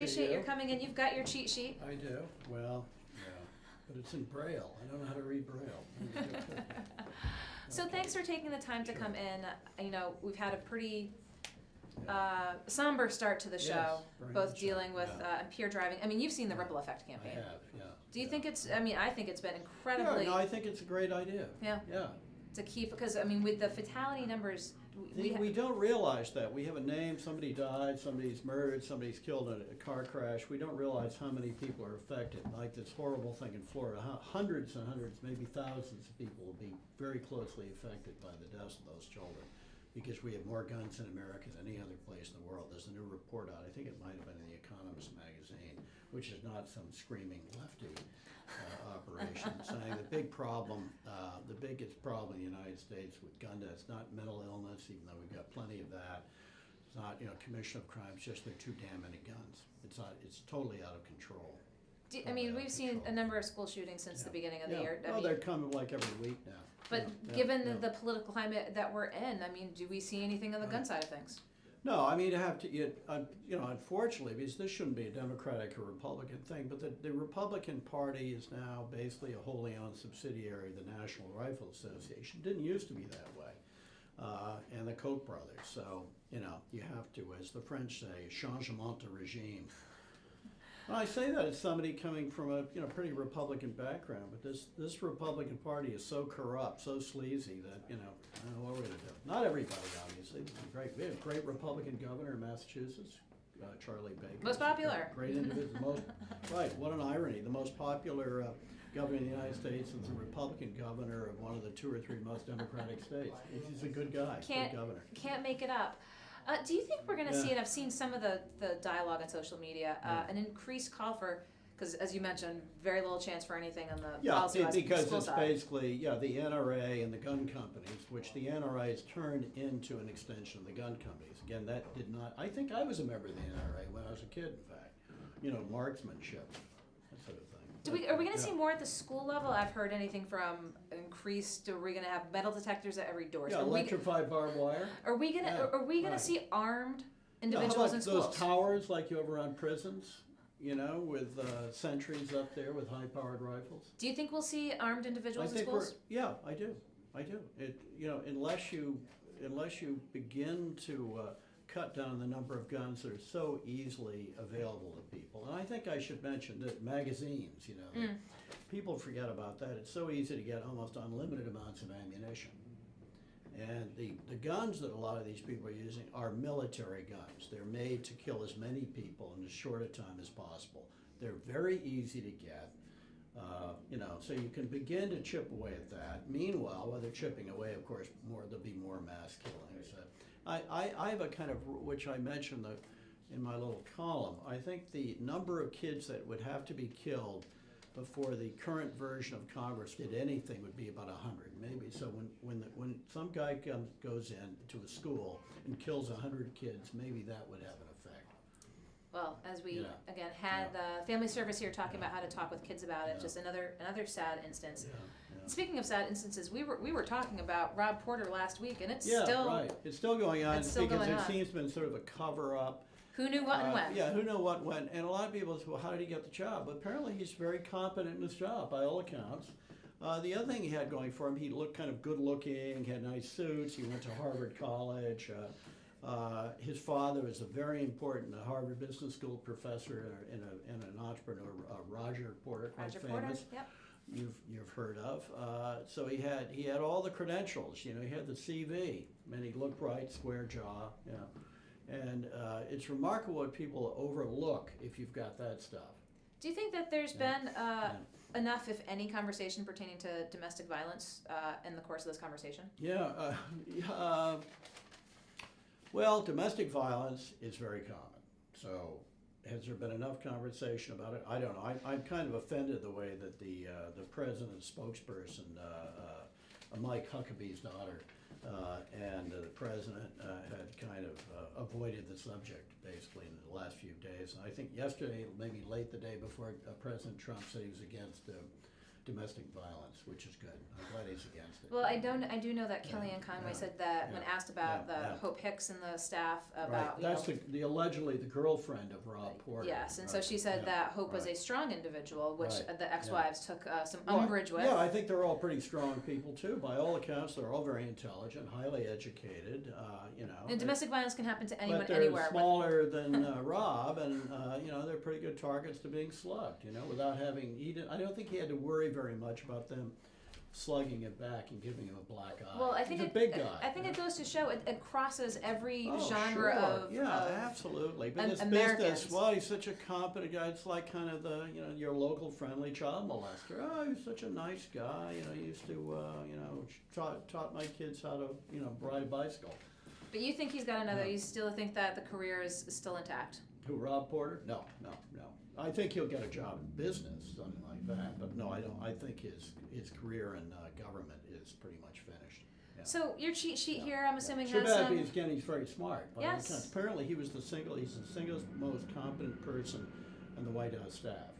Appreciate your coming in. You've got your cheat sheet. I do. Well, yeah, but it's in Braille. I don't know how to read Braille. So Okay. thanks for taking the time to Sure. come in. You know, we've had a pretty somber start to the show, very both much so, dealing with yeah. peer driving. I mean, you've seen the Yeah. ripple effect I campaign. have, yeah. Do you yeah. think it's? I mean, I think it's been incredibly. Yeah, no, I think it's a great idea. Yeah. Yeah. To keep, because I mean, with the fatality numbers, We don't realize that. We have a name, somebody died, somebody's murdered, somebody's killed in a car crash. We don't realize how many people are affected. Like this horrible thing in Florida, hundreds and hundreds, maybe thousands of people will be very closely affected by the deaths of those children. Because we have more guns in America than any other place in the world. There's a new report out, I think it might have been in The Economist magazine, which is not some screaming lefty operation, saying the big problem, the biggest problem in the United States with gun deaths, not mental illness, even though we've got plenty of that. It's not, commission of crimes, just there are too damn many guns. It's totally out of control. I mean, we've seen a number of school shootings since the beginning of the year. I Oh, mean, they're coming like every week now. but Yeah, given yeah. the political climate that we're in, I mean, do we see anything on the gun side of things? No, I mean, unfortunately, because this shouldn't be a Democratic or Republican thing, but the Republican Party is now basically a wholly owned subsidiary of the National Rifle Association. Didn't used to be that way. And the Koch brothers. So, you have to, as the French say, changement de regime. When I say that, it's somebody coming from a pretty Republican background, but this Republican Party is so corrupt, so sleazy that I don't know what we're going to do. Not everybody, obviously. We have a great Republican governor in Massachusetts, Charlie Baker. Most popular. Great individual. Right. What an irony. The most popular governor in the United States is the Republican governor of one of the 2 or 3 most Democratic states. He's a good guy. Good governor. Can't make it up. Do you think we're going to see, and I've seen some of the dialogue on social media, an increased call for, because as you mentioned, very little chance for anything on the policy because school it's side. basically, the NRA and the gun companies, which the NRA has turned into an extension of the gun companies. Again, that did not, I think I was a member of the NRA when I was a kid, in fact. Marksmanship, that sort of thing. Are we going to see more at the school level? I've heard anything from increased. Are we going to have metal detectors at every door? Yeah, electrified barbed wire. Are we going to see armed individuals in schools? Those towers like you over on prisons, with sentries up there with high-powered rifles? Do you think we'll see armed individuals in schools? Yeah, I do. Unless you begin to cut down the number of guns that are so easily available to people. And I think I should mention that magazines, people forget about that. It's so easy to get almost unlimited amounts of ammunition. And the guns that a lot of these people are using are military guns. They're made to kill as many people in as short a time as possible. They're very easy to get. So you can begin to chip away at that. Meanwhile, while they're chipping away, of course, there'll be more mass killings. I have a kind of, which I mentioned in my little column, I think the number of kids that would have to be killed before the current version of Congress did anything would be about 100, maybe. So when some guy goes into a school and kills 100 kids, maybe that would have an effect. Well, as we again had the family service here talking about how to talk with kids about it, just another sad instance. Speaking of sad instances, we were talking about Rob Porter last week, and it's It's still going on it's still because going it on. seems to have been sort of a cover-up. Who knew what and when? Yeah, who knew what when. And a lot of people say, well, how did he get the job? But apparently he's very competent in his job, by all accounts. The other thing he had going for him, he looked kind of good-looking, he had nice suits, he went to Harvard College. His father was a very important Harvard Business School professor and an entrepreneur, Roger Porter, quite famous. Porter, yep. You've heard of. So he had all the credentials. He had the CV. And he looked right, square jaw. And it's remarkable what people overlook if you've got that stuff. Do you think that there's been enough, if any, conversation pertaining to domestic violence in the course of this conversation? Well, domestic violence is very common. So has there been enough conversation about it? I don't know. I'm kind of offended the way that the president's spokesperson, Mike Huckabee's daughter, and the president had kind of avoided the subject basically in the last few days. And I think yesterday, maybe late the day before, President Trump said he was against domestic violence, which is good. I'm glad he's against it. Well, I do know that Kellyanne Conway said that when asked about Hope Hicks and the staff about, That's the allegedly the girlfriend of Rob Porter. Yes, and so she said that Hope was a strong individual, which the ex-wives took some umbrage with. Yeah, I think they're all pretty strong people too. By all accounts, they're all very intelligent, highly educated. And domestic violence can happen to anyone, but they're anywhere. smaller than Rob, and they're pretty good targets to being slugged. Without having I don't think he had to worry very much about them slugging it back and giving him a black eye. Well, I think he's a big guy. I think it goes to show it crosses every genre sure. of absolutely. But this Americans. business, well, he's such a competent guy. It's like kind of the your local friendly child molester. Oh, he's such a nice guy. He used to taught my kids how to ride a bicycle. But you think he's got another? You still think that the career is still intact? Who, Rob Porter? No. I think he'll get a job in business, something like that. But no, I don't. I think his career in government is pretty much finished. Yeah. So your cheat sheet here, I'm assuming, Too has bad some. because he's very smart. By all Yes. accounts. Apparently, he's the single most competent person in the White House staff.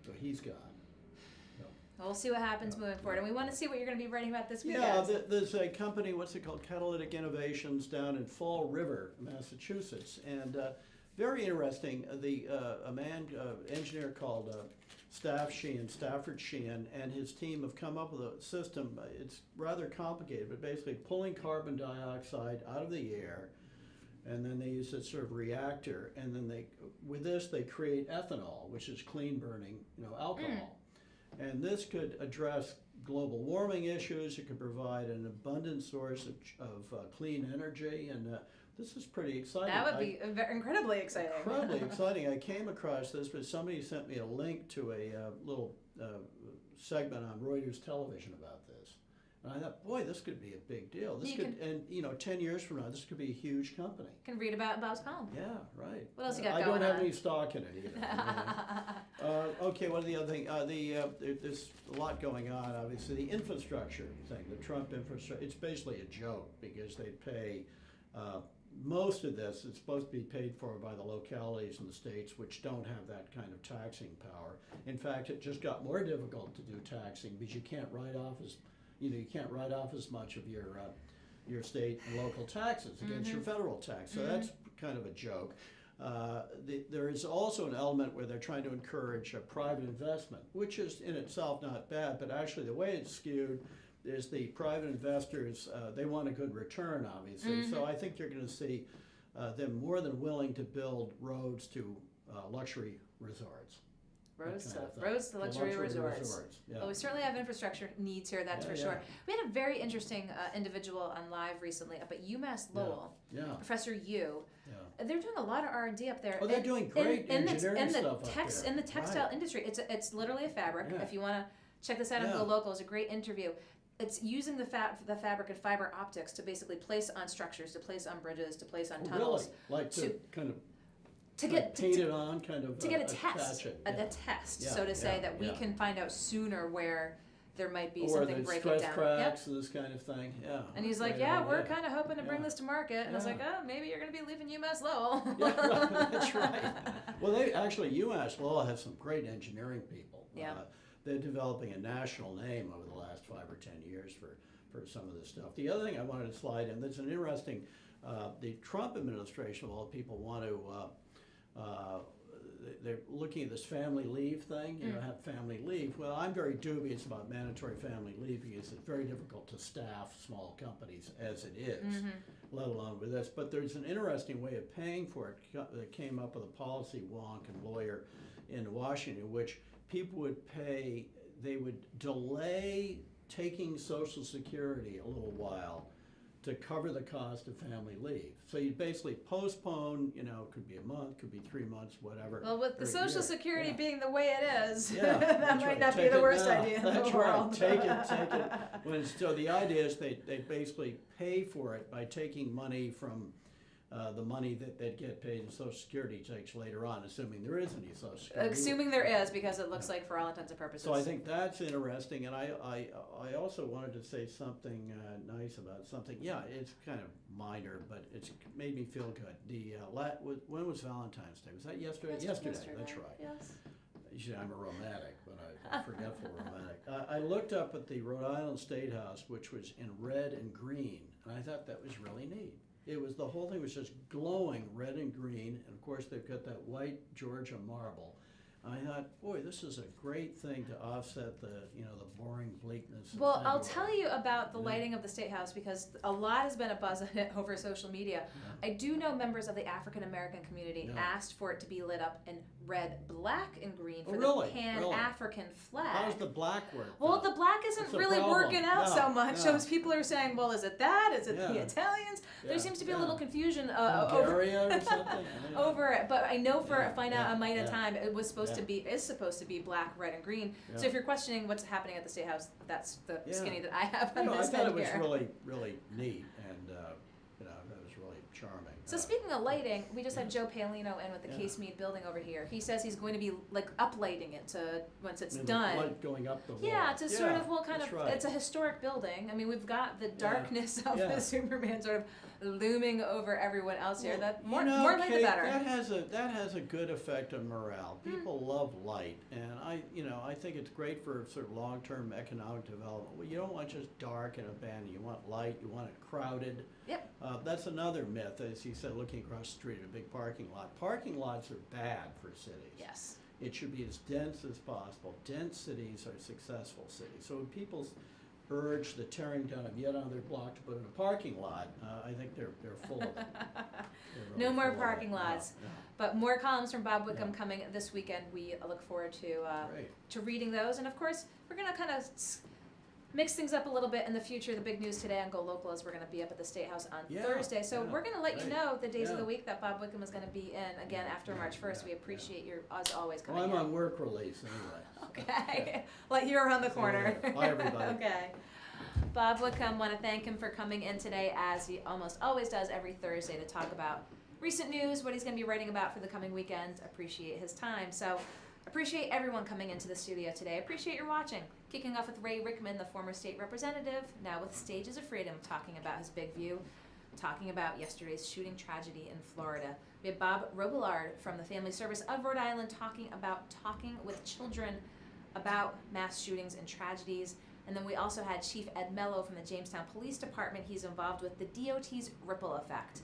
So he's gone. We'll see what happens moving forward, and we want to see what you're going to be writing about this weekend. Yeah, there's a company, what's it called, Catalytic Innovations down in Fall River, Massachusetts, and very interesting. A engineer called Stafford Sheehan, and his team have come up with a system. It's rather complicated, but basically pulling carbon dioxide out of the air, and then they use a sort of reactor, and then they create ethanol, which is clean burning, alcohol. And this could address global warming issues. It could provide an abundant source of clean energy, and this is pretty exciting. That would be incredibly exciting. Incredibly exciting. I came across this, but somebody sent me a link to a little segment on Reuters television about this. And I thought, boy, this could be a big deal. This 10 years from now, this could be a huge company. Can read about Bob's column. Yeah, right. What else you got I going on? don't have any stock in it either. Okay, what are the other thing? There's a lot going on, obviously. The infrastructure thing, the Trump infrastructure, it's basically a joke because they pay, most of this is supposed to be paid for by the localities in the states which don't have that kind of taxing power. In fact, it just got more difficult to do taxing because you can't write off as much of your state and local taxes against your federal tax. So that's kind of a joke. There is also an element where they're trying to encourage private investment, which is in itself not bad, but actually the way it's skewed is the private investors, they want a good return, obviously. So I think you're going to see them more than willing to build roads to luxury resorts. Roads to luxury resorts. Yeah. Well, we certainly have infrastructure needs here, that's for sure. We had a very interesting individual on live recently up at UMass Lowell, Professor Yu. They're doing a lot of R&D up there. Oh, they're doing great engineering stuff up there. In the textile industry. It's literally a fabric. If you want to check this out on GoLocal, it's a great interview. It's using the fabric and fiber optics to basically place on structures, to place on bridges, to place on tunnels. Really? Like to kind of to get paint it on, kind of to get a test, so to say that we can find out sooner where there might be something breaking down. Or the stress cracks, this kind of thing. Yeah. And he's like, we're kind of hoping to bring this to market. And I was like, maybe you're going to be leaving UMass Lowell. That's right. Well, UMass Lowell has some great engineering people. Yeah. They're developing a national name over the last 5 or 10 years for some of this stuff. The other thing I wanted to slide in, that's an interesting, the Trump administration, of all people, want to, they're looking at this family leave thing, have family leave. Well, I'm very dubious about mandatory family leave because it's very difficult to staff small companies as it is, let alone with this. But there's an interesting way of paying for it that came up with a policy wonk and lawyer in Washington, which people would pay, they would delay taking Social Security a little while to cover the cost of family leave. So you basically postpone, could be a month, could be 3 months, whatever. Well, with the Social Security being the way it is, that might not be the worst idea in the world. Take it. So the idea is they basically pay for it by taking money from the money that they'd get paid in Social Security takes later on, assuming there is any Social Security. Assuming there is, because it looks like for all intents and purposes. So I think that's interesting, and I also wanted to say something nice about something. Yeah, it's kind of minor, but it's made me feel good. When was Valentine's Day? Was that yesterday? Yesterday. That's right. Yes. usually I'm a romantic, but I'm a forgetful romantic. I looked up at the Rhode Island State House, which was in red and green, and I thought that was really neat. It was, the whole thing was just glowing red and green, and of course they've got that white Georgia marble. I thought, boy, this is a great thing to offset the, the boring bleakness of Well, I'll February. tell you about the Yeah. lighting of the State House because a lot has been a buzz on it over social media. Yeah. I do know members of the African American community Yeah. asked for it to be lit up in red, black, and green for really? the Pan-African flag. How's the black work? Well, though? the black isn't It's a really problem. working out No, so much. no. So as people are saying, well, is it that? Is it the Yeah. Italians? There Yeah, seems to be a yeah. little confusion Bulgaria or something? I don't know. over it. But I know for Yeah, find out a mite at a yeah. time, it was supposed Yeah. to be is supposed to be black, red, and green. So Yeah. if you're questioning what's happening at the State House, that's the Yeah. skinny that I have on I this thought head it was here. really, really neat, and that was really charming. So speaking of lighting, we just had Yeah. Joe Palino in with the Yeah. Casemate Building over here. He says he's going to be like uplighting it to once it's I mean, done. the light going up the wall. Yeah, to sort Yeah, of, well, kind that's of, right. it's a historic building. I mean, we've got the darkness of Yeah. the Superman sort of looming over everyone else here. Well, That you more know, light the Kate, better. That has a good effect on morale. People love light, and I think it's great for sort of long-term economic development. Well, you don't want just dark and abandoned. You want light. You want it crowded. Yep. That's another myth, as you said, looking across the street at a big parking lot. Parking lots are bad for cities. Yes. It should be as dense as possible. Dense cities are successful cities. So when people urge the tearing down of yet another block to put in a parking lot, I think they're full of it. They're No really more full of it. parking lots. No, But more columns from Bob Whitcomb Yeah. coming this weekend. We look forward to Great. reading those, and of course, we're gonna kind of mix things up a little bit in the future. The big news today on GoLocal is we're gonna be up at the State House on Yeah, Thursday. So yeah, we're gonna let you right. know the days of Yeah. the week that Bob Whitcomb is gonna be in again after Yeah, March 1st. yeah, We appreciate yeah. your, as always, Well, coming I'm in. on work release anyway. Okay. Like you're around the corner. Yeah. Bye, everybody. Okay. Bob Whitcomb, want to thank him for coming in today, as he almost always does every Thursday, to talk about recent news, what he's going to be writing about for the coming weekend. Appreciate his time. So appreciate everyone coming into the studio today. Appreciate your watching. Kicking off with Ray Rickman, the former state representative, now with Stages of Freedom, talking about his big view, talking about yesterday's shooting tragedy in Florida. We have Bob Robillard from the Family Service of Rhode Island talking with children about mass shootings and tragedies. And then we also had Chief Ed Mello from the Jamestown Police Department. He's involved with the DOT's ripple effect,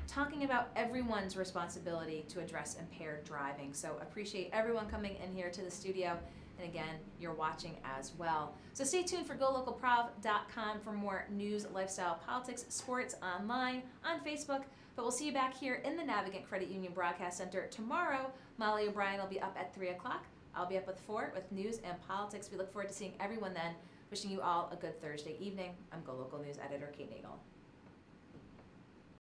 talking about everyone's responsibility to address impaired driving. So appreciate everyone coming in here to the studio. And again, you're watching as well. So stay tuned for GoLocalProv.com for more news, lifestyle, politics, sports online, on Facebook. But we'll see you back here in the Navigant Credit Union Broadcast Center tomorrow. Molly O'Brien will be up at 3 o'clock. I'll be up at 4 with news and politics. We look forward to seeing everyone then. Wishing you all a good Thursday evening. I'm GoLocal News Editor Kate Nagel.